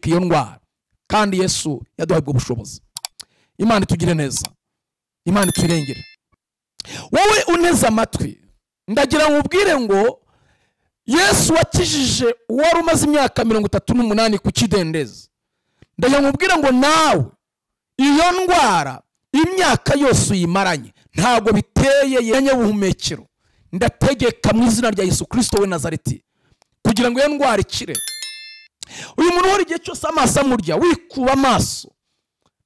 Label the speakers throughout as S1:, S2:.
S1: iyo ndwara, kandi Yesu yaduhaye ubwo bushobozi. Imana itugire neza, Imana iturengere. Wowe uneze amatwi, ndagira nkubwire ngo Yesu wakijije uwari umaze imyaka 38 ku kidendezi. Ndagira nkubwire ngo nawe iyo ndwara imyaka yose uyimaranye ntago biteye yenye buhumekero, ndategeka mu izina rya Yesu Kristo we Nazareti kugira ngo iyo ndwara ikire. Uyu muntu wari igihe cyose amaso amurya wikuba amaso,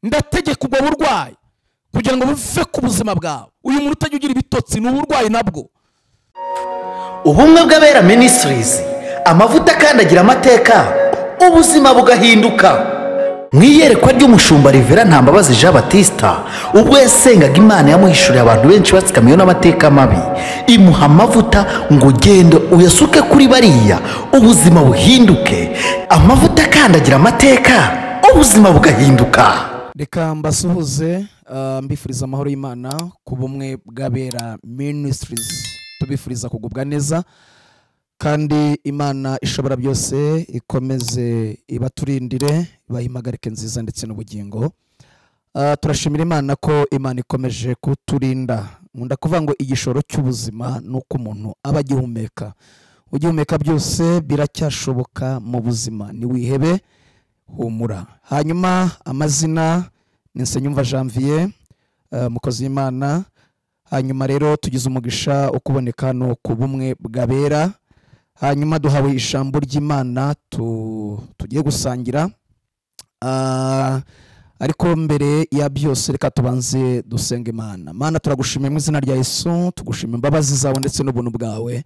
S1: ndategeka ubwo burwayi kugira ngo buve ku buzima bwawe. Uyu muntu utajya ugira ibitotsi ni uburwayi nabwo.
S2: Ubumwe bw'abera Ministries, amavuta kandi agira amateka, ubuzima bugahinduka. Mwiyerekwa ry'umushumba Rivera Ntambabazi Jean Baptista, ubwo yasengaga Imana yamuhishuriye abantu benshi batsikamiye n'amateka mabi, imuha amavuta ngo genda uyasuke kuri bariya ubuzima buhinduke. Amavuta kandi agira amateka, ubuzima bugahinduka.
S1: Reka mbasuhuze, mbifuriza amahoro y'Imana ku bumwe bw'abera Ministries. Tubifuriza kugubwa neza kandi Imana ishobora byose ikomeze ibaturindire, ibahimagarike nziza ndetse n'ubugingo. Turashimira Imana ko Imana ikomeje kuturinda. Nkunda kuvuga ngo igishoro cy'ubuzima nuko umuntu aba agihumeka. Ugihumeka byose biracyashoboka mu buzima, ni wihebe, humura. Hanyuma amazina ni Nsenyumva Janvier, mukozi w'Imana. Hanyuma rero tugize umugisha ukuboneka no ku bumwe bw'abera. Hanyuma duhawe ijambo ry'Imana tugiye gusangira. Ariko mbere ya byose reka tubanze dusenga Imana. Mana, turagushimiye mu izina rya Yesu, tugushimiye imbabazi zawe ndetse n'ubuntu bwawe.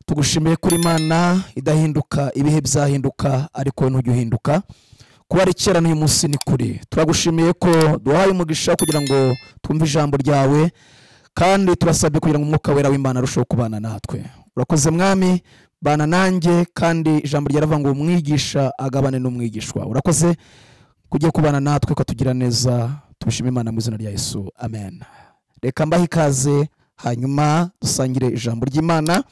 S1: Tugushimiye kuri Imana idahinduka, ibihe byahinduka ariko ntujye uhinduka. Kuba ari kera n'uyu munsi ni kuri. Turagushimiye ko duhaye umugisha kugira ngo twumve ijambo ryawe, kandi turasabye kugira ngo umwuka wera w'Imana arusheho kubana natwe. Urakoze Mwami, bana nanjye, kandi ijambo ryaravuga ngo umwigisha agabane n'umwigishwa. Urakoze kugiye kubana natwe, ukatugira neza. Tubishime Imana mu izina rya Yesu, amen. Reka mbahe ikaze, hanyuma dusangire ijambo ry'Imana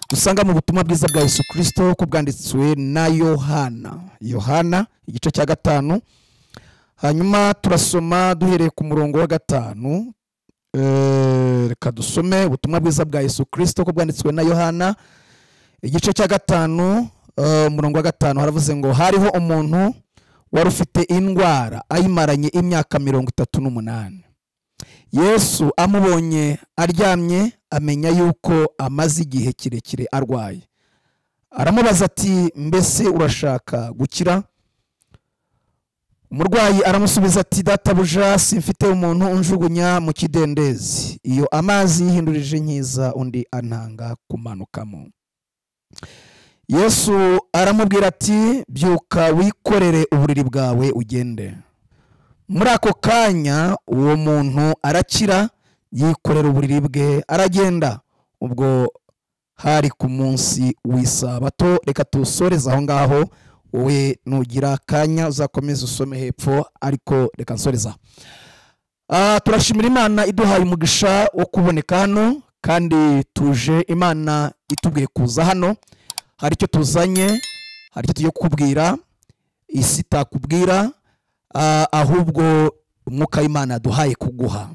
S1: dusanga mu butumwa bwiza bwa Yesu Kristo ko bwanditswe na Yohana igice cya 5. Hanyuma turasoma duhereye ku murongo wa 5. Reka dusome ubutumwa bwiza bwa Yesu Kristo ko bwanditswe na Yohana igice cya 5, umurongo wa 5. Haravuze ngo hariho umuntu wari ufite indwara ayimaranye imyaka 38. Yesu amubonye aryamye amenya yuko amaze igihe kirekire arwaye. Aramubaza ati, mbese urashaka gukira? Umurwayi aramusubiza ati, databuja, simfite umuntu unjugunya mu kidendezi, iyo amazi yihindurije nkiza undi antanga kumanukamo. Yesu aramubwira ati, byuka wikorere uburiri bwawe ugende. Muri ako kanya uwo muntu arakira, yikorera uburiri bwe aragenda. Ubwo hari ku munsi w'isabato. Reka tusoreze aho ngaho, wowe nugira kanya uzakomeza usome hepfo, ariko reka nsoreza. Turashimira Imana iduhaye umugisha wo kuboneka hano, kandi tuje Imana itubwiye kuza hano. Hari icyo tuzanye, hari icyo tugiye kukubwira, isi itakubwira, ahubwo umwuka w'Imana duhaye kuguha.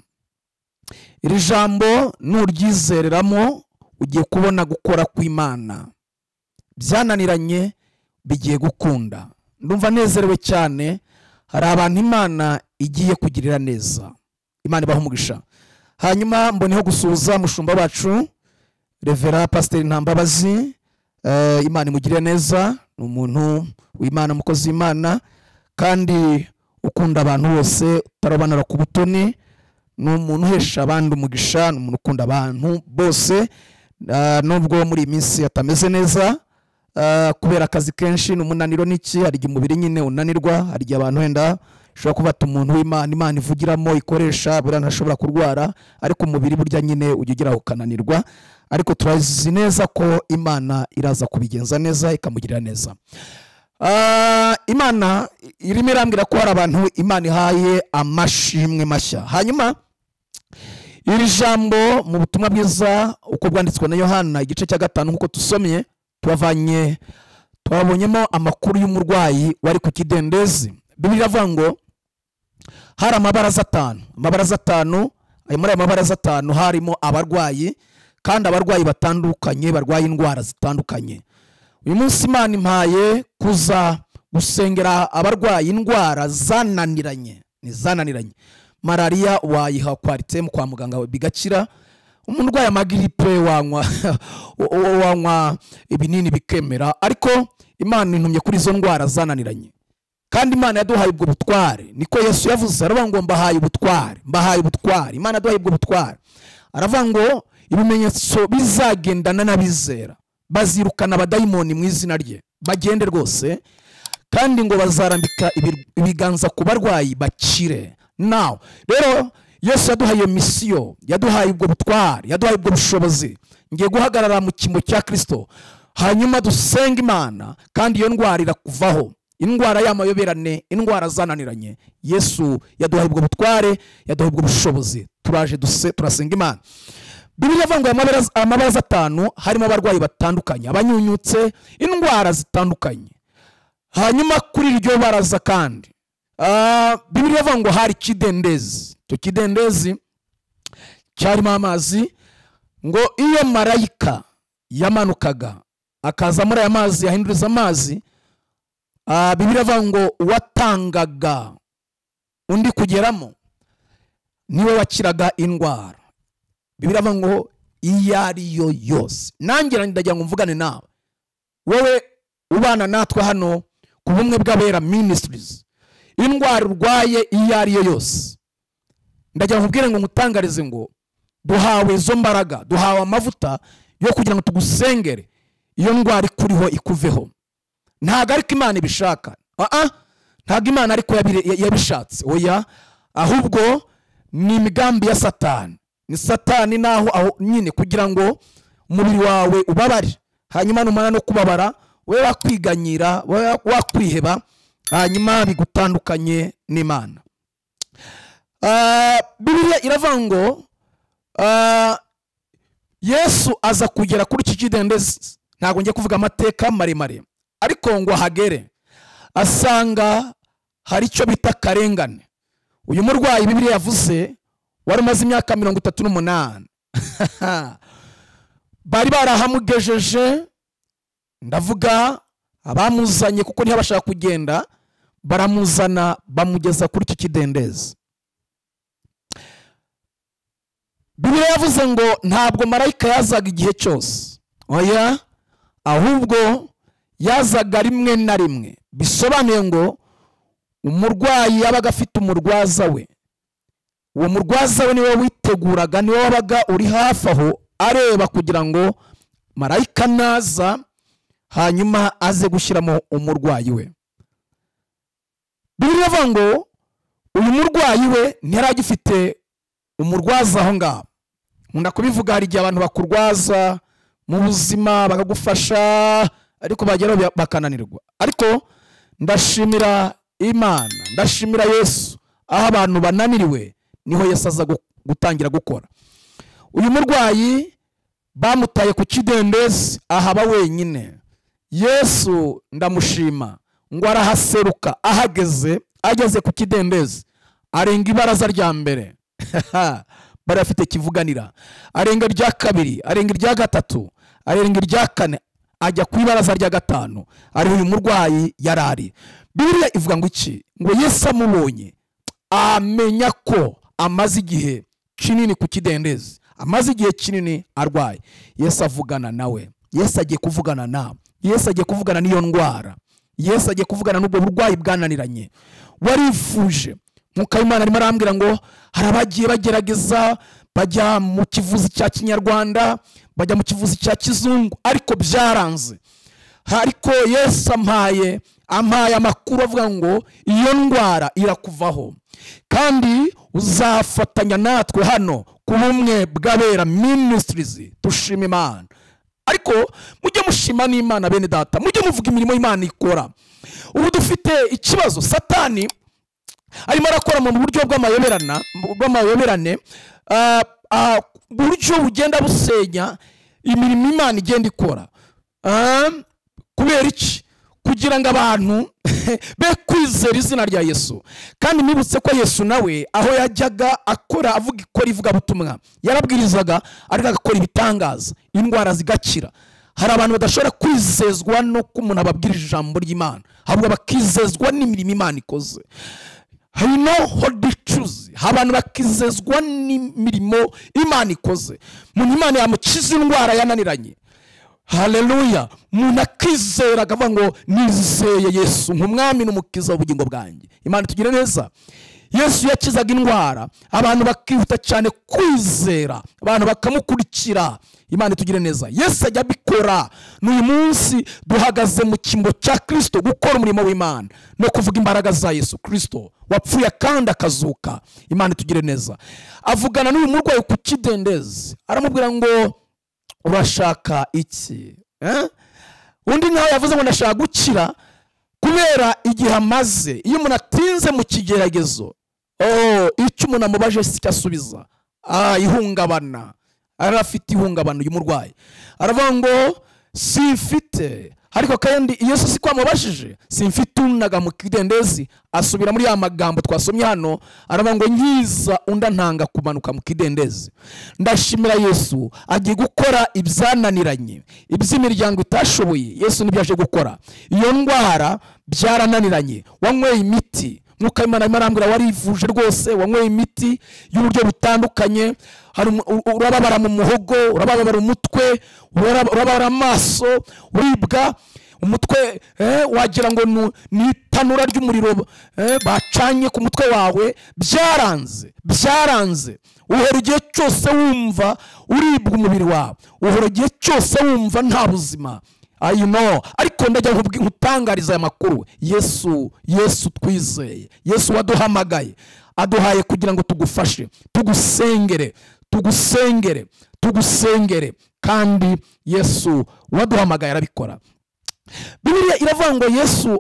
S1: Iri jambo nuryizereramo ugiye kubona gukora kw'Imana. Byananiranye bigiye gukunda. Ndumva nezerewe cyane. Hari abantu Imana igiye kugirira neza. Imana ibaha umugisha. Hanyuma mboneho gusuhuza mushumba wacu Revera Pastor Ntambabazi. Imana imugirire neza. Ni umuntu w'Imana, mukozi w'Imana, kandi ukunda abantu bose, utarobanura ku butoni. Ni umuntu uhesha abandi umugisha, ni umuntu ukunda abantu bose. Nubwo muri iyi minsi atameze neza kubera akazi kenshi n'umunaniro n'iki, hari igihe umubiri nyine unanirwa, hari igihe abantu wenda ushobora kubata umuntu w'Imana, Imana ivugiramo ikoresha, buriya ntashobora kurwara, ariko umubiri burya nyine ujya ugira ukananirwa. Ariko turazi neza ko Imana iraza kubigenza neza, ikamugirira neza. Imana irimo irambwira ko hari abantu Imana ihaye amashimwe mashya. Hanyuma iri jambo mu butumwa bwiza uko bwanditswe na Yohana igice cya 5 nkuko tusomye, twabonyemo amakuru y'umurwayi wari ku kidendezi. Bibiliya iravuga ngo hari amabaraza atanu, ayo muri ayo mabaraza atanu harimo abarwayi, kandi abarwayi batandukanye barwaye indwara zitandukanye. Uyu munsi Imana impaye kuza gusengera abarwayi indwara zananiranye, malariya wayiha kwaritse mu kwa muganga bigakira, umuntu urwaye amagiripe wanywa ibinini bikemera, ariko Imana intumye kuri izo ndwara zananiranye. Kandi Imana yaduhaye ubwo butware, niko Yesu yavuze, aravuga ngo mbahaye ubutware. Imana yaduhaye ubwo butware, aravuga ngo ibimenyetso bizagendana n'abizera, bazirukana abadayimoni mu izina rye, bagende rwose, kandi ngo bazarambika ibiganza ku barwayi bakire. Now rero Yesu yaduhaye iyo misiyo, yaduhaye ubwo butware, yaduhaye ubwo bushobozi. Ngiye guhagarara mu kimbo cya Kristo, hanyuma dusenga Imana, kandi iyo ndwara irakuvaho, indwara y'amayoberane, indwara zananiranye. Yesu yaduhaye ubwo butware, yaduhaye ubwo bushobozi. Turaje turasenga Imana. Bibiliya ivuga ngo amabaraza atanu harimo abarwayi batandukanye, abanyunyutse, indwara zitandukanye. Hanyuma kuri iryo baraza kandi Bibiliya ivuga ngo hari kidendezi. Icyo kidendezi cyarimo amazi, ngo iyo marayika yamanukaga akaza muri aya mazi, yahinduriza amazi, Bibiliya ivuga ngo watangaga undi kugeramo niwe wakiraga indwara. Bibiliya ivuga ngo iyo ariyo yose. Nangira ndagira ngo mvugane nawe, wowe ubana natwe hano ku bumwe bw'abera ministries, indwara urwaye iyo ariyo yose, ndagira ngo nkubwire ngo ngutangarize ngo duhawe izo mbaraga, duhawe amavuta yo kugira ngo tugusengere iyo ndwara ikuriho ikuveho. Ntago ariko Imana ibishaka, ntago Imana ariko yabishatse, oya, ahubwo ni imigambi ya Satani. Ni Satani naho nyine kugira ngo umubiri wawe ubabare, hanyuma numara no kubabara we wakwiganyira, wakwiheba, hanyuma bigutandukanye n'Imana. Bibiliya iravuga ngo Yesu aza kugera kuri iki kidendezi. Ntago ngiye kuvuga amateka maremare, ariko ngo ahagere asanga hari icyo bita karengane. Uyu murwayi Bibiliya yavuze wari umaze imyaka 38, bari barahamugejeje, ndavuga abamuzanye kuko ntibashaka kugenda, baramuzana bamugeza kuri iki kidendezi. Bibiliya yavuze ngo ntabwo marayika yazaga igihe cyose, oya, ahubwo yazaga rimwe na rimwe. Bisobanuye ngo umurwayi yabaga afite umurwaza we, uwo murwaza we niwe witeguraga, niwe wabaga uri hafi aho areba kugira ngo marayika naza hanyuma aze gushyiramo umurwayi we. Bibiliya ivuga ngo uyu murwayi we ntiyari agifite umurwaza aho ngaho. Nkunda kubivuga, hari igihe abantu bakurwaza mu buzima bakagufasha, ariko bageraho bakananirwa. Ariko ndashimira Imana, ndashimira Yesu, aho abantu bananiriwe niho Yesu aza gutangira gukora. Uyu murwayi bamutaye ku kidendezi ahaba wenyine. Yesu ndamushima ngo arahaseruka, ageze ku kidendezi, arenga ibaraza rya mbere bari afite kivuganira, arenga irya kabiri, arenga irya gatatu, arenga irya kane, ajya ku ibaraza rya gatanu, ari uyu murwayi yarari. Bibiliya ivuga ngo iki? Ngo Yesu amubonye amenya ko amaze igihe kinini ku kidendezi, amaze igihe kinini arwaye. Yesu avugana nawe, Yesu agiye kuvugana nawe, Yesu agiye kuvugana n'iyo ndwara, Yesu agiye kuvugana n'ubwo burwayi bwananiranye warifuje. Nk'uko Imana arimo arambwira ngo hari abagiye bagerageza, bajya mu kivuzi cya Kinyarwanda, bajya mu kivuzi cya Kizungu, ariko byaranze. Ariko Yesu ampaye amakuru avuga ngo iyo ndwara irakuvaho, kandi uzafatanya natwe hano ku bumwe bw'abera ministries. Tushima Imana, ariko mujye mushima n'Imana bene data, mujye muvuga imirimo Imana ikora. Ubu dufite ikibazo, Satani arimo arakora mu buryo bw'amayoberane, buryo bugenda busenya imirimo Imana igenda ikora. Kubera iki? kugira ngo abantu be kwizera izina rya Yesu. Kandi nibutse ko Yesu nawe aho yajyaga akora avuga ikora ivuga butumwa, yarabwirizaga ariko agakora ibitangaza, indwara zigakira. Hari abantu badashobora kwizezwa no ko umuntu ababwirije ijambo ry'Imana, ahubwo bakizezwa n'imirimo Imana ikoze. You know what the truth. Abantu bakizezwa n'imirimo Imana ikoze. Mu Imana yamukiza indwara yananiranye. Haleluya. Umuntu akizera akavuga ngo nizeye Yesu nk'umwami n'umukiza w'ubugingo bwanjye. Imana tugire neza. Yesu yakizaga indwara, abantu bakihuta cyane kwizera, abantu bakamukurikira. Imana tugire neza. Yesu ajya bikora. N'uyu munsi duhagaze mu kimbo cya Kristo gukora umurimo w'Imana no kuvuga imbaraga za Yesu Kristo wapfuye kandi akazuka. Imana tugire neza. Avugana n'uyu murwayi ku kidendezi, aramubwira ngo urashaka iki? Undi nawe yavuze ngo ndashaka gukira kubera igihe amaze. Iyo umuntu atinze mu kigeragezo, icyo umuntu amubaje sikasubiza, ihungabana. Arafite ihungabana uyu murwayi, aravuga ngo simfite. Ariko kandi Yesu si kwamubashije simfite unaga mu kidendezi. Asubira muri ya magambo twasomye hano, aravuga ngo nkiza undantanga kumanuka mu kidendezi. Ndashimira Yesu agiye gukora ibyananiranye, iby'imiryango itashoboye. Yesu nibyo aje gukora. Iyo ndwara byarananiranye, wanyweye imiti, Mwuka w'Imana arambwira warivuje rwose, wanyweye imiti y'uburyo butandukanye. Urababara mu muhogo, urababara umutwe, urababara amaso, uribwa umutwe, wagira ngo ni itanura ry'umuriro bacanye ku mutwe wawe. Byaranze. Uhora igihe cyose wumva uribwa umubiri wawe, uhora igihe cyose wumva nta buzima. You know, ariko ndajya nkutangariza aya makuru. Yesu twizeye, Yesu waduhamagaye, aduhaye kugira ngo tugufashe, tugusengere, kandi Yesu waduhamagaye arabikora. Bibiliya iravuga ngo Yesu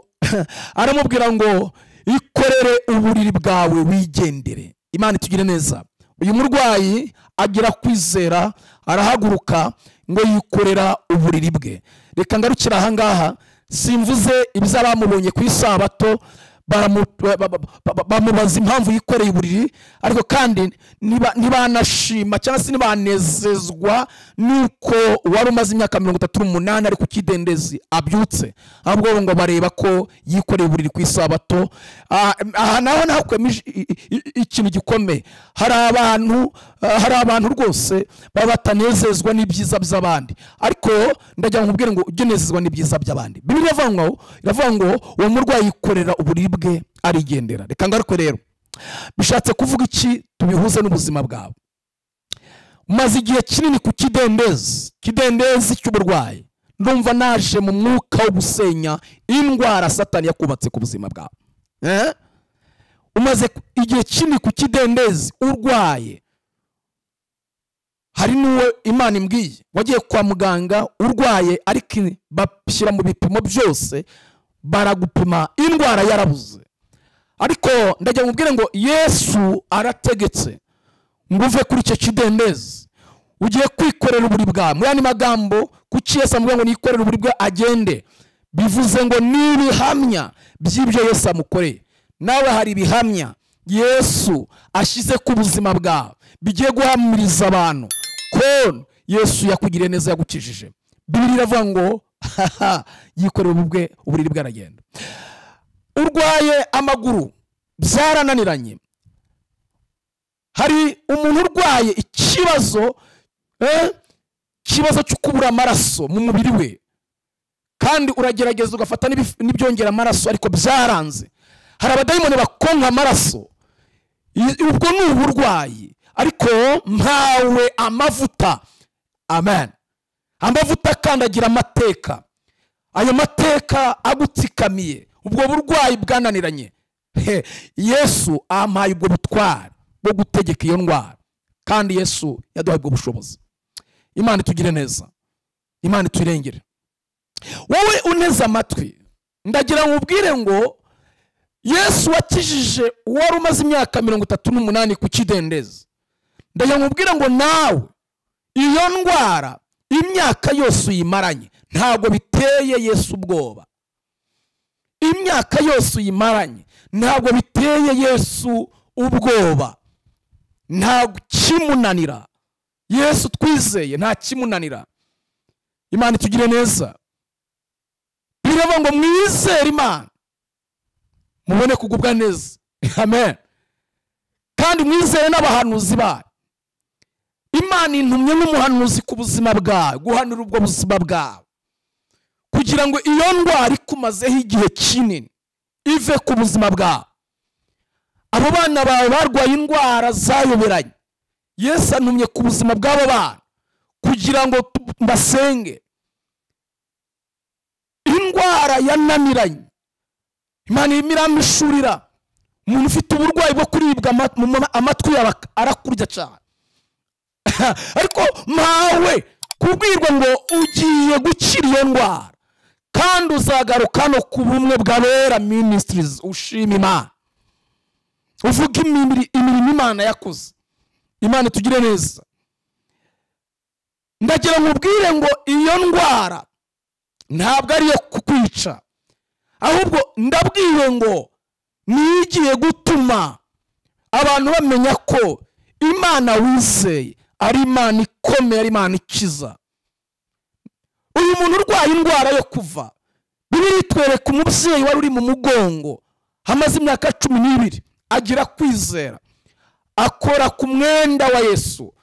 S1: aramubwira ngo ikorere uburiri bwawe wigendere. Imana tugire neza. Uyu murwayi agira kwizera, arahaguruka ngo yikorera uburiri bwe. Reka ngarukira aha ngaha, simvuze ibizabamubonye ku isabato bamubaza impamvu yikoreye uburiri, ariko kandi ntibanashima cyangwa se ntibanezezwa nuko wari umaze imyaka 38 ari ku kidendezi abyutse, ahubwo ngo bareba ko yikoreye uburiri ku isabato. Aha naho nakwemeje ikintu gikomeye. Hari abantu rwose baba batanezezwa n'ibyiza by'abandi, ariko ndajya nkubwire ngo ujye unezezwa n'ibyiza by'abandi. Bibiliya iravuga ngo uwo murwayi yikorera uburiri bwe arigendera. Reka ngaruke rero, bishatse kuvuga iki? Tubihuze n'ubuzima bwawe. Umaze igihe kinini ku kidendezi cy'uburwayi, ndumva naje mu mwuka wo gusenya indwara Satani yakubatse ku buzima bwawe. Umaze igihe kinini ku kidendezi urwaye. Hari n'uwo Imana imbwiye wagiye kwa muganga urwaye, ariko bashyira mu bipimo byose baragupima indwara yarabuze. Ariko ndajya nkubwire ngo Yesu arategetse ngo uve kuri icyo kidendezi, ugiye kwikorera uburiri bwawe. Muri andi magambo, kuki Yesu amubwira ngo nikorere uburiri bwe agende, bivuze ngo nibihamya by'ibyo Yesu amukoreye. Nawe hari ibihamya Yesu ashyize ku buzima bwawe bigiye guhamiriza abantu ko Yesu yakugiriye neza, yagukijije. Bibiliya iravuga ngo yikorera uburiri bwe aragenda. Urwaye amaguru, byarananiranye. Hari umuntu urwaye ikibazo cyo kubura amaraso mu mubiri we, kandi uragerageza ugafata n'ibyongera amaraso, ariko byaranze. Hari abadayimoni bakonka amaraso, ubwo ni uburwayi, ariko mpawe amavuta. Amen. Amavuta akandagira amateka, ayo mateka agutsikamiye, ubwo burwayi bwananiranye. Yesu ampaye ubwo butware bwo gutegeka iyo ndwara, kandi Yesu yaduhaye ubwo bushobozi. Imana tugire neza, Imana tuyirengere. Wowe uneze amatwi, ndagira ngo ubwire ngo Yesu wakijije wari umaze imyaka 38 ku kidendezi. Ndagira ngo ubwire ngo nawe iyo ndwara imyaka yose uyimaranye ntabwo biteye Yesu ubwoba. imyaka yose uyimaranye ntabwo biteye Yesu ubwoba, nta kimunanira. Yesu twizeye nta kimunanira. Imana itugire neza. Biravuga ngo mwizere Imana mubone kugubwa neza. Amen. Kandi mwizere n'abahanuzi bayo. Imana intumye nk'umuhanuzi ku buzima bwawe, guhanura ubwo buzima bwawe, kugira ngo iyo ndwara ikumazeho igihe kinini ive ku buzima bwawe. Abo bana bawe barwaye indwara zayoberanye, Yesu antumye ku buzima bw'abo bana kugira ngo mbasenge. Indwara yananiranye Imana irimo iramishurira. Umuntu ufite uburwayi bwo kuribwa amatwi yawe arakurya cyane ariko mawe kubwirwa ngo ugiye gukira iyo ndwara kandi uzagaruka no ku bumwe bw'abera ministries. Ushima Imana, uvuga imirimo Imana yakoze. Imana tugire neza. Ndagira nkubwire ngo iyo ndwara ntabwo ari yo kukwica, ahubwo ndabwiwe ngo nigiye gutuma abantu bamenya ko Imana wizeye ari Imana ikomeye, ari Imana ikiza. Uyu muntu urwaye indwara yo kuva, Bibiliya itwereka umubyeyi wari uri mu mugongo hamaze imyaka 12 agira kwizera, akora ku mwenda wa Yesu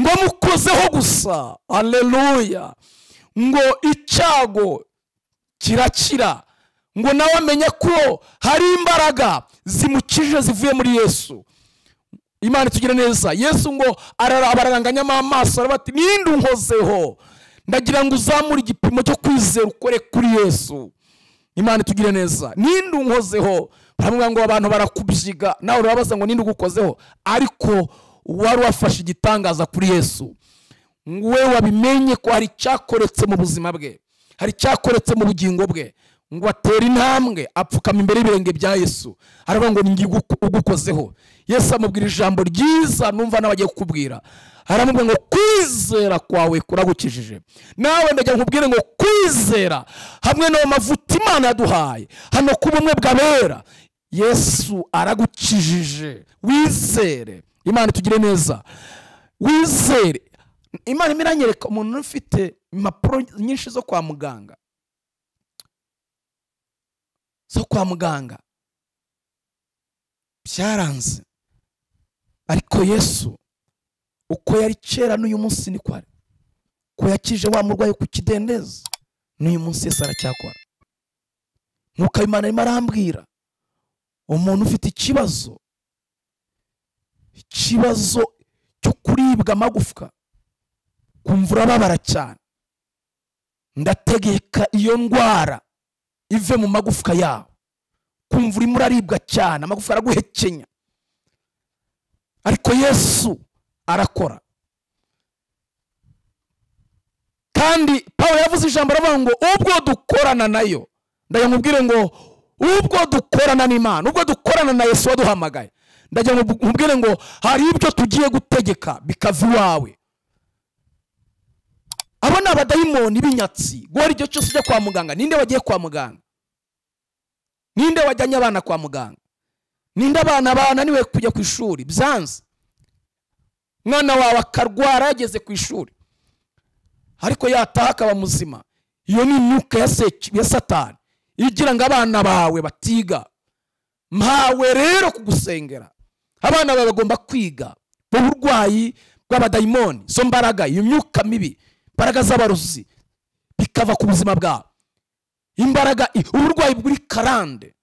S1: ngo mukozeho gusa. Haleluya. Ngo icyago kirakira, ngo nawe amenye ko hari imbaraga zimukije zivuye muri Yesu. Imana tugire neza. Yesu ngo araranganyamo amaso arabati ninde unkozeho, ndagira ngo uzamure igipimo cyo kwizera ukore kuri Yesu. Imana tugire neza. Ninde unkozeho, baramubwira ngo abantu barakubyiga, nawe urabaza ngo ninde ugukozeho, ariko wari wafashe igitangaza kuri Yesu. We wabimenye ko hari cyakoretse mu buzima bwe, hari cyakoretse mu bugingo bwe, ngo atera intambwe apfukama imbere y'ibirenge bya Yesu, aravuga ngo ningi ugukozeho. Yesu amubwira ijambo ryiza numva nabagiye kukubwira, aramubwira ngo kwizera kwawe kuragukijije. Nawe ndagira nkubwire ngo kwizera hamwe no mavuta Imana yaduhaye hano ku bumwe bw'abera, Yesu aragukijije. Wizere. Imana tugire neza. Wizere. Imana imiranyereka umuntu ufite impapuro nyinshi zo kwa muganga, byaranze, ariko Yesu uko yari kera n'uyu munsi ni kwari, ko yakije wa murwayi ku kidendezi n'uyu munsi Yesu aracyakora. Nuko Imana irimo arambwira umuntu ufite ikibazo cyo kuribwa amagufwa, kumva urababara cyane, ndategeka iyo ndwara ive mu magufwa yawe. Kumva urimo uraribwa cyane, amagufwa araguhekenya, ariko Yesu arakora. Kandi Pawulo yavuze ijambo aravuga ngo ubwo dukorana nayo, ndagira nkubwire ngo ubwo dukorana n'Imana, ubwo dukorana na Yesu waduhamagaye, ndagira nkubwire ngo hari ibyo tugiye gutegeka bikava iwawe. Abo ni abadayimoni b'inyatsi. Guhora igihe cyose ujya kwa muganga, ninde wagiye kwa muganga? Ninde wajyanye abana kwa muganga? Ninde abana bananiwe kujya ku ishuri byanze, mwana wawe akarwara yageze ku ishuri ariko yataha akaba muzima? Iyo ni imyuka ya Satani igira ngo abana bawe batiga. Mpawe rero kugusengera, abana bawe bagomba kwiga uburwayi bw'abadayimoni, zo mbaraga, iyo myuka mibi, imbaraga z'abarozi bikava ku buzima bwawe. Imbaraga uburwayi buri karande.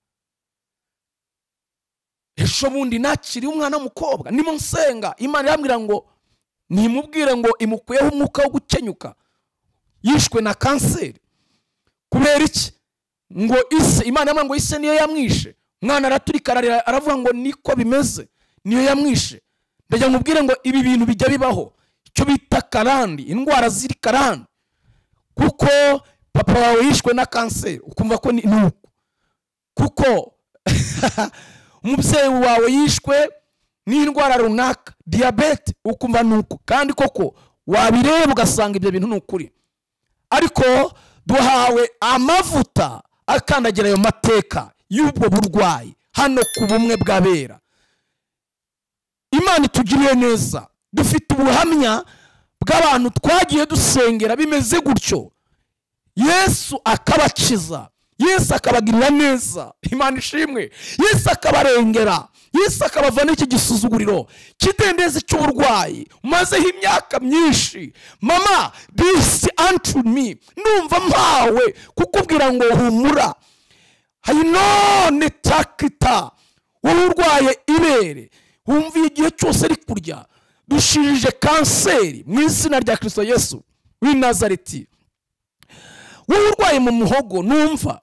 S1: Ejo bundi nakiri umwana w'umukobwa nimo nsenga, Imana irambwira ngo nimubwire ngo imukuyeho umwuka wo gukenyuka, yishwe na kanseri. Kubera iki? Ngo ise, Imana yamwe ngo ise niyo yamwishe. Mwana araturika aravuga ngo niko bimeze, niyo yamwishe. Ndagira nkubwire ngo ibi bintu bijya bibaho, icyo bita karandi, indwara ziri karandi. Kuko papa wawe yishwe na kanseri, ukumva ko ni nuko. Kuko umubyeyi wawe yishwe n'indwara runaka, diabete, ukumva nuko. Kandi koko wabireba ugasanga ibyo bintu nukuri. Ariko duhawe amavuta akandagira ayo mateka y'ubwo burwayi hano ku bumwe bw'abera. Imana itugiriye neza. Dufite ubuhamya bw'abantu twagiye dusengera bimeze gutyo, Yesu akabakiza, Yesu akabagirira neza. Imana ishimwe. Yesu akabarengera, Yesu akabavana iki gisuzuguriro kidendeze cy'uburwayi umazeho imyaka myinshi. Mama, this unto me, numva mpawe kukubwira ngo humura. Hayinone takita, wowe urwaye ibere, wumviye igihe cyose ari kurya, dushirije kanseri mu izina rya Kristo Yesu w'i Nazareti. Wowe urwaye mu muhogo, numva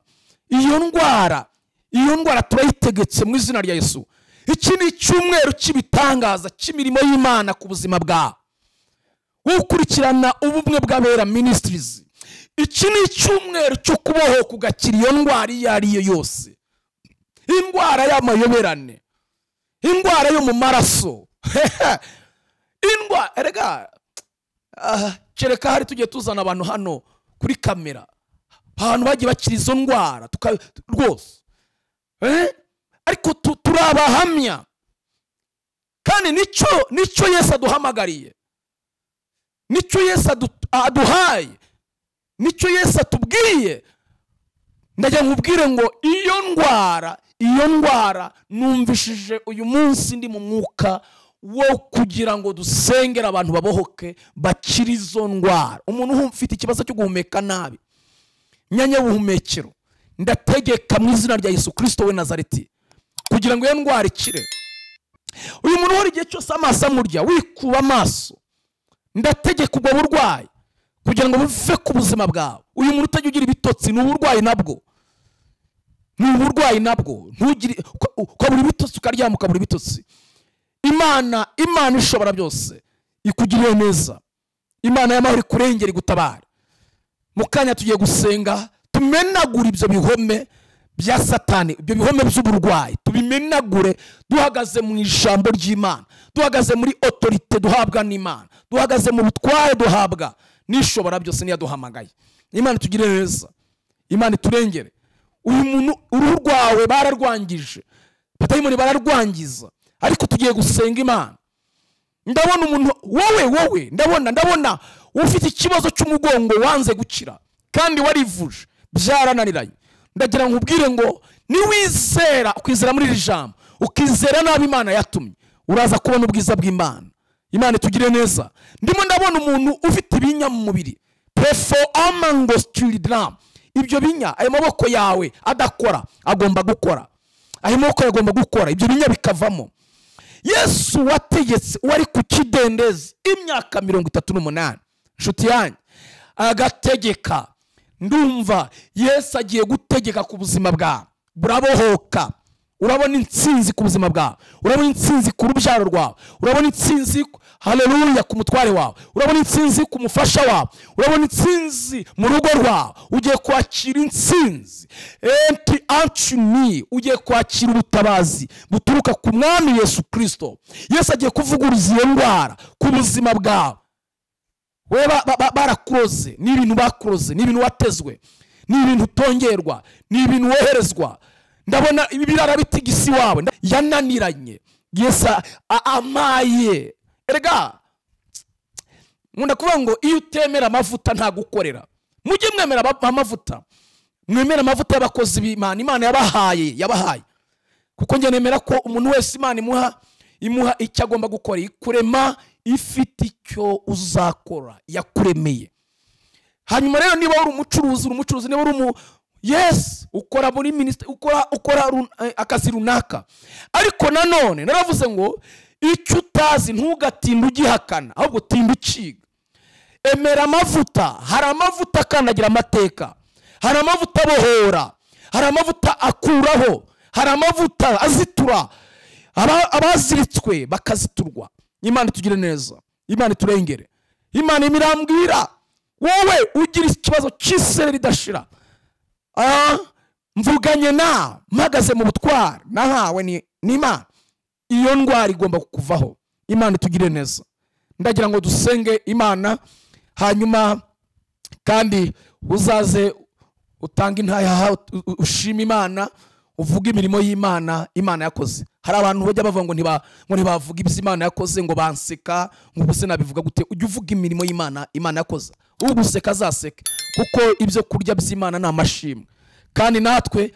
S1: iyo ndwara turayitegetse mu izina rya Yesu. Iki ni icyumweru cy'ibitangaza cy'imirimo y'Imana ku buzima bwawe. Ukurikirana ubumwe bw'abera ministries, iki ni icyumweru cyo kuboho kugakira iyo ndwara iyo ari yo yose. Indwara y'amayoberane, indwara yo mu maraso, indwara erega kereka hari tugiye tuzana abantu hano kuri kamera, abantu bagiye bakira izo ndwara rwose, ariko turabahamya. Kandi nicyo Yesu aduhamagariye, nicyo Yesu aduhaye, nicyo Yesu atubwiye. Ndagira nkubwire ngo iyo ndwara numvishije uyu munsi ndi mu mwuka wo kugira ngo dusengera abantu babohoke bakira izo ndwara. Umuntu ufite ikibazo cyo guhumeka nabi, myanya y'ubuhumekero, ndategeka mu izina rya Yesu Kristo w'i Nazareti kugira ngo iyo ndwara ikire. Uyu muntu wari igihe cyose amaso amurya, wikuba amaso, ndategeka ubwo burwayi kugira ngo buve ku buzima bwawe. Uyu muntu utajya ugira ibitotsi, ni uburwayi nabwo, ni uburwayi nabwo. Ntugire ukabura ibitotsi, ukaryama ukabura ibitotsi. Imana ishobora byose ikugiriye neza. Imana y'amahoro ikurengera, igutabara. Mu kanya tugiye gusenga, tumenagura ibyo bihome bya Satani, ibyo bihome by'uburwayi tubimenagure, duhagaze mu ijambo ry'Imana, duhagaze muri autorite duhabwa n'Imana, duhagaze mu butware duhabwa n'ishobora byose niyo duhamagaye. Imana itugire neza, Imana iturengere. Uyu muntu uruhu rwawe bararwangije, batayimoni bararwangiza, ariko tugiye gusenga Imana. Ndabona umuntu wowe ndabona ufite ikibazo cy'umugongo wanze gukira kandi warivuje byarananiranye. Ndagira nkubwire ngo niwizera, ukwizera muri iri jambo, ukizera nabi Imana yatumye, uraza kubona ubwiza bw'Imana. Imana itugire neza. Ndimo ndabona umuntu ufite ibinya mu mubiri, pefo amango stridram. Ibyo binya, ayo maboko yawe adakora agomba gukora, ayo maboko agomba gukora, ibyo binya bikavamo. Yesu wategetse wari ku kidendezi imyaka 38, nshuti yanjye, agategeka. Ndumva Yesu agiye gutegeka ku buzima bwawe, burabohoka. Urabona intsinzi ku buzima bwawe, urabona intsinzi ku rubyaro rwawe, urabona intsinzi, haleluya, ku mutware wawe, urabona intsinzi ku mufasha wawe, urabona intsinzi mu rugo rwawe. Ugiye kwakira intsinzi, ugiye kwakira ubutabazi buturuka ku mwami Yesu Kristo. Yesu agiye kuvuguruza iyo ndwara ku buzima bwawe. We barakuroze, ni ibintu bakuroze, ni ibintu watezwe, ni ibintu utongerwa, ni ibintu woherezwa. Ndabona ibirara bitigisi wawe yananiranye, Yesu amaye. Erega nkunda kuvuga ngo iyo utemera amavuta ntagukorera. Mujye mwemera amavuta, mwemera amavuta y'abakozi b'Imana. Imana yabahaye, kuko njye nemera ko umuntu wese Imana imuha icyo agomba gukora. Ikurema ifite icyo uzakora, yakuremeye. Hanyuma rero niba uri umucuruzi, niba uri yes, ukora muri ministry, ukora akazi runaka, ariko nanone naravuze ngo icyo utazi ntugatinde ugihakana, ahubwo tinda uciga. Emera amavuta. Hari amavuta akandagira amateka, hari amavuta abohora, hari amavuta akuraho, hari amavuta azitura abaziritswe bakaziturwa. Imana itugire neza, Imana iturengere. Imana imirambwira wowe ugira ikibazo cy'iseri ridashira, mvuganye na mpagaze mu butware nahawe n'Imana, iyo ndwara igomba kukuvaho. Imana itugire neza. Ndagira ngo dusenge Imana, hanyuma kandi uzaze utanga intaya, ushima Imana, uvuga imirimo y'Imana Imana yakoze. Hari abantu bajya bavuga ngo ntibavuga ibyo Imana yakoze, ngo banseka, ngo ubuse nabivuga gute. Ujye uvuga imirimo y'Imana Imana yakoze, uguseka azaseke, kuko ibyo kurya by'Imana ni amashimwe. Kandi natwe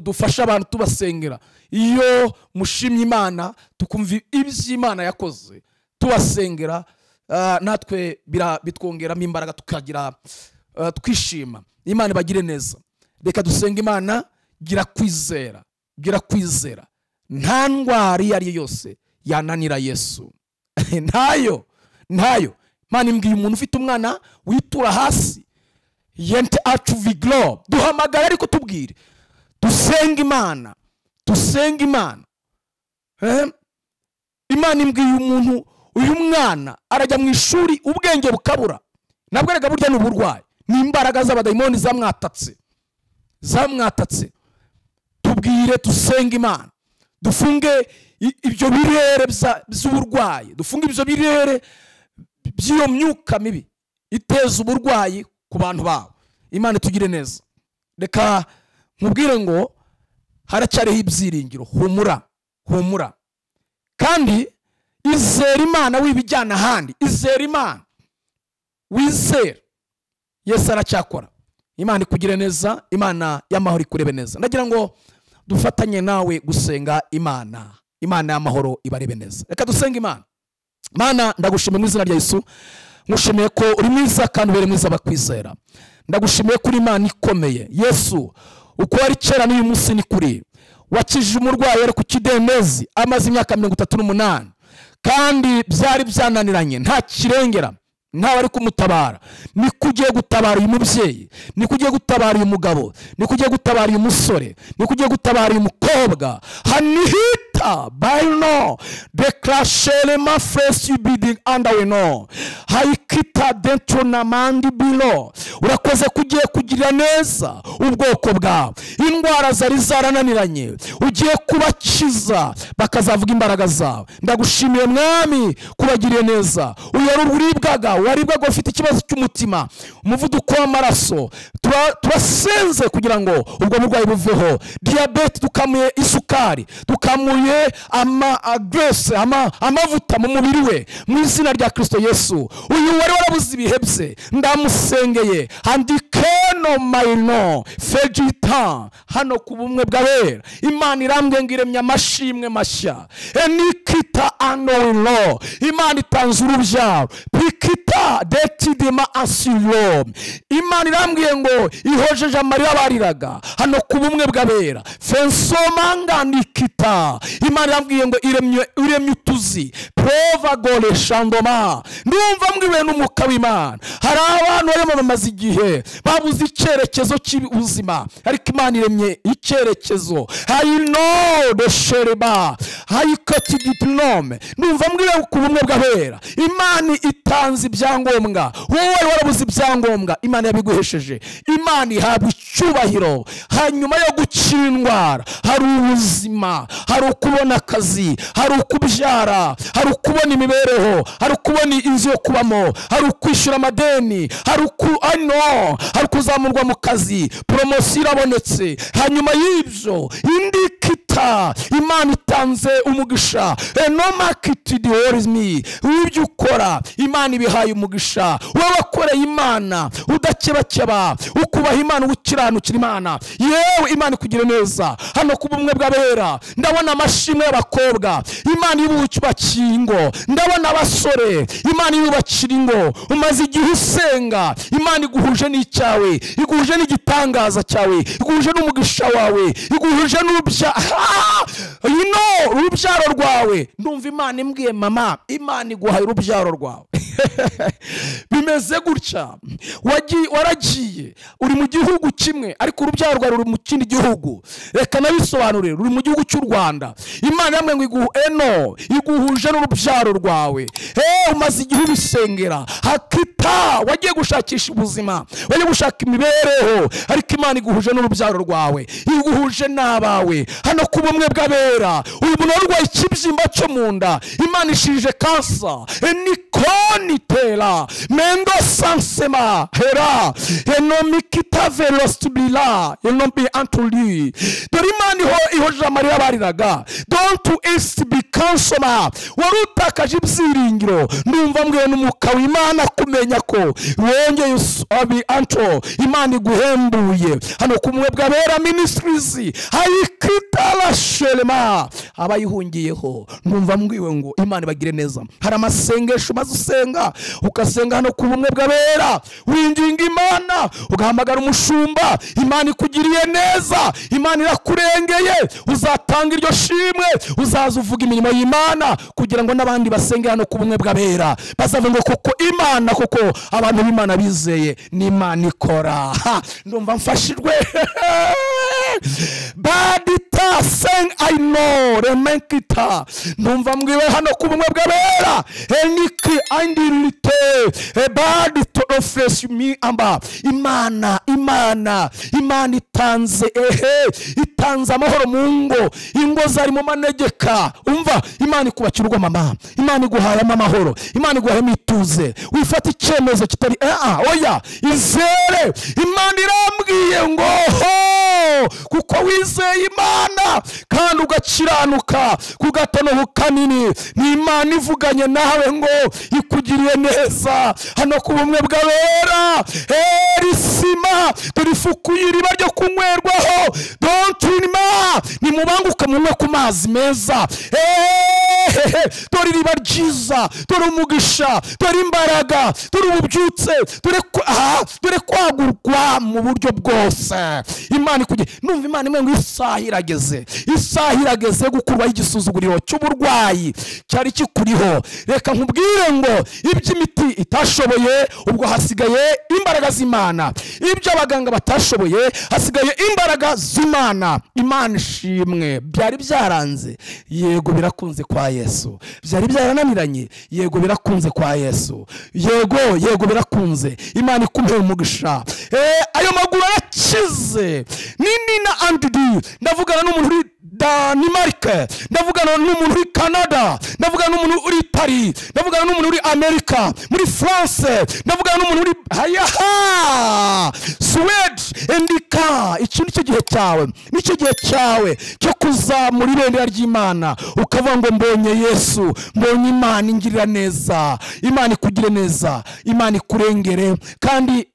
S1: dufasha abantu tubasengera. Iyo mushimye Imana tukumva iby'Imana yakoze tubasengera, natwe bitwongeramo imbaraga, tukagira twishima. Imana ibagire neza. Reka dusenga Imana. Gira kwizera, nta ndwara iyo ari yo yose yananira Yesu. ntayo. Imana imbwiye umuntu ufite umwana witura hasi, yente acu viglo, duhamagara ariko tubwire, dusenga Imana. Imana imbwiye umuntu, uyu mwana arajya mu ishuri ubwenge bukabura. Nabwo rega burya ni uburwayi, ni imbaraga z'abadayimoni zamwatatse. Tubwire dusenga Imana, dufunge ibyo birere by'uburwayi, dufunge ibyo birere by'iyo myuka mibi iteza uburwayi ku bantu bawe. Imana tugire neza. Reka nkubwire ngo haracyariho ibyiringiro. Humura kandi izera Imana wibijyana ahandi. Izera Imana, wizera Yesu aracyakora. Imana ikugire neza, Imana y'amahoro ikurebe neza. Ndagira ngo dufatanye nawe gusenga Imana y'amahoro ibarebe neza. Reka dusenga Imana. Mana, ndagushimiye mu izina rya Yesu, ngushimiye ko uri mwiza kandi ubere mwiza bakwizera. Ndagushimiye ko uri Imana ikomeye. Yesu, uko wari kera n'uyu munsi ni kuri. Wakijije umurwayi ari ku kidendezi amaze imyaka 38, kandi byari byananiranye, nta kirengera, ntawe ari kumutabara. Ni kugiye gutabara uyu mubyeyi, ni kugiye gutabara uyu mugabo, ni kugiye gutabara uyu musore, ni kugiye gutabara uyu mukobwa. Hanihita bayino declare ma fresh bidding under we know haikita dentro na mandi bilo. Urakoze kugiye kugirira neza ubwoko bwawe. Indwara zari zarananiranye ugiye kubakiza, bakazavuga imbaraga zawe. Ndagushimiye Mwami kubagiriye neza. Uyari uburibwaga, waribwaga ufite ikibazo cy'umutima, umuvuduko w'amaraso, turasenze kugira ngo ubwo burwayi buveho. Diabete tukamuye isukari, tukamuye Byose, amavuta mu mubiri we, mu izina rya Kristo Yesu. Uyu wari warabuze ibihe bye, ndamusengeye. Handikeno mayino fejita hano ku bumwe bw'abera. Imana irambwe ngo iremye amashimwe mashya. Enikita anoilo, Imana itanze urubyaro. Pikita detidima asilo, Imana irambwiye ngo ihojeje amarira bariraga hano ku bumwe bw'abera. Fensomanga nikita, Imana irambwiye ngo iremye utuzi. Prova gole shandoma, ndumva mbwiwe n'umuka w'Imana. Hari abantu barimo bamaze igihe babuze icyerekezo cy'ubuzima, ariko Imana iremye icyerekezo. I know the shereba hayikatiditnome, ndumva mbwiwe ku bumwe bw'abera. Imana itanze ibyangombwa, wowe warabuze ibyangombwa, Imana yabiguhesheje. Imana ihabwa icyubahiro. Hanyuma yo gukira indwara hari ubuzima, hari ukubona akazi, hari ukubyara, hari ukubona imibereho, hari ukubona inzu yo kubamo, hari ukwishyura amadeni, hari kuzamurwa mu kazi, poromosiyo irabonetse. Hanyuma y'ibyo indikita, Imana itanze umugisha. No market worries me, wibyo ukora Imana ibihaye umugisha. Wowe wakoreye Imana udakebakeba, ukubaha Imana, ukiranukira Imana. Yewe Imana ikugire neza. Hano ku bumwe bw'abera ndabona amashimwe y'abakobwa, Imana ibubakiye ingo. Ndabona abasore, Imana ibubakira ingo. Umaze igihe usenga, Imana iguhuje n'icyawe, iguhuje n'igitangaza cyawe, iguhuje n'umugisha wawe, iguhuje urubyaro rwawe. Ndumva Imana imbwiye mama, Imana iguhaye urubyaro rwawe. Bimeze gutya, waragiye uri mu gihugu kimwe, ariko urubyaro rwawe ruri mu kindi gihugu. Reka nabisobanurire, ruri mu gihugu cy'u Rwanda. Imana yamwe ngo iguhuje n'urubyaro rwawe. Umaze igihe ubisengera. Hakita ufata wagiye gushakisha ubuzima, wagiye gushaka imibereho, ariko Imana iguhuje n'urubyaro rwawe, iguhuje n'abawe. Hano ku bumwe bw'abera, uyu muntu warwaye ikibyimba cyo mu nda, Imana ishije kansa enikonitera mendo sansema hera enomikita velostibila enombi antuli. Dore Imana ihoje amarira bariraga, don't east be kansoma. Wari utakaje ibyiringiro, ndumva mbwiye n'umwuka w'Imana kumenya ko wongeye abi anto Imana iguhembuye. Hano ku bumwe bw'abera ministries hayikita la shelema abayihungiyeho, ndumva mbwiwe ngo Imana bagire neza. Hari amasengesho maze usenga, ukasenga hano ku bumwe bw'abera, winginga Imana, ugahamagara umushumba, Imana ikugiriye neza, Imana irakurengeye, uzatanga iryo shimwe, uzaza uvuga imirimo y'Imana kugira ngo n'abandi basenge hano ku bumwe bw'abera bazavuga ngo kuko Imana, kuko abantu b'Imana bizeye n'Imana ikora. Ndumva mfashirwe. Badita seng I know remenkita, ndumva mbwiwe hano ku bumwe bw'abera eniki andilite badito ofresh mi amba. Imana itanze itanze amahoro mu ngo, ingo zari mu manegeka. Umva, Imana ikubakirwa mama, Imana iguhayemo amahoro, Imana iguhayemo ituze. Wifata icyemezo kitari oya, izere. Imana irambwiye ngo kuko wizeye Imana kandi ugakiranuka ku gatono kanini, ni Imana ivuganye nawe ngo ikugiriye neza. Hano ku bumwe bw'abera risima turifukuye iriba ryo kunywerwaho, dontrima nimubanguka munywe ku mazi meza. Dore iriba ryiza, dore umugisha, dore imbaraga, dore ububyutse, dore kwagurwa mu buryo bwose. Imana ikugiye. Numva Imana imwe ngo isaha irageze gukurwaho igisuzuguriro cy'uburwayi cyari kikuriho. Reka nkubwire ngo iby'imiti itashoboye, ubwo hasigaye imbaraga z'Imana. Ibyo abaganga batashoboye, hasigaye imbaraga z'Imana. Imana ishimwe. Byari byaranze, yego birakunze kwa Yesu. Byari byarananiranye, yego birakunze kwa Yesu. Yego birakunze. Imana ikumpe umugisha. Ayo maguru arakize. Nina andidi, ndavugana n'umuntu uri Denmark, ndavugana n'umuntu uri Canada, ndavugana n'umuntu uri Paris, ndavugana n'umuntu uri America, muri France, ndavugana n'umuntu uri Sweden. Endika, iki nicyo gihe cyawe, nicyo gihe cyawe cyo kuzamura ibendera ry'Imana, ukavuga ngo mbonye Yesu, mbonye Imana ingirira neza, Imana ikugire neza, Imana ikurengere. Kandi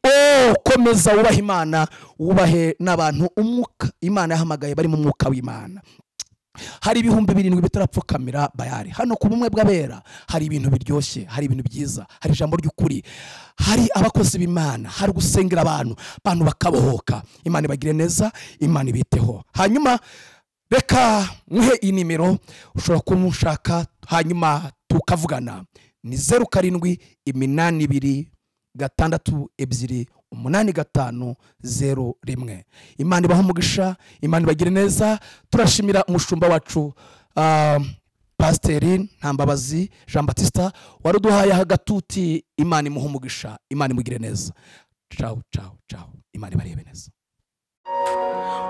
S1: komeza wubahe Imana, wubahe n'abantu umwuka Imana yahamagaye bari mu mwuka w'Imana. Hari ibihumbi 7 bitarapfukamira Bayari. Hano ku bumwe bw'abera hari ibintu biryoshye, hari ibintu byiza, hari ijambo ry'ukuri, hari abakozi b'Imana, hari gusengera abantu bakabohoka. Imana ibagire neza, Imana ibiteho. Hanyuma reka muhe inimero ushobora kumushaka, hanyuma tukavugana. Ni 0776285001. Imana ibaha umugisha, Imana ibagire neza. Turashimira umushumba wacu Pasiteri Ntambabazi Jean Baptiste waruduhaye hagatuti. Imana imuha umugisha, Imana imugire neza. Ciao. Imana ibarebe neza.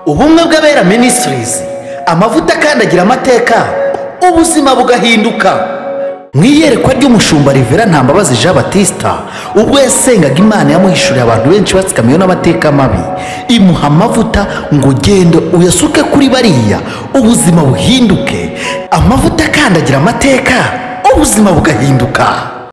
S2: Ubumwe bw'abera ministries, amavuta kandi agira amateka, ubuzima bugahinduka. Mwiyerekwa ry'umushumba Rivera Ntambabazi Jean Baptiste, ubwo yasengaga Imana yamuhishuriye abantu benshi batsikamiye n'amateka mabi, imuha amavuta ngo gende uyasuke kuri bariya, ubuzima buhinduke. Amavuta kandi agira amateka, ubuzima bugahinduka.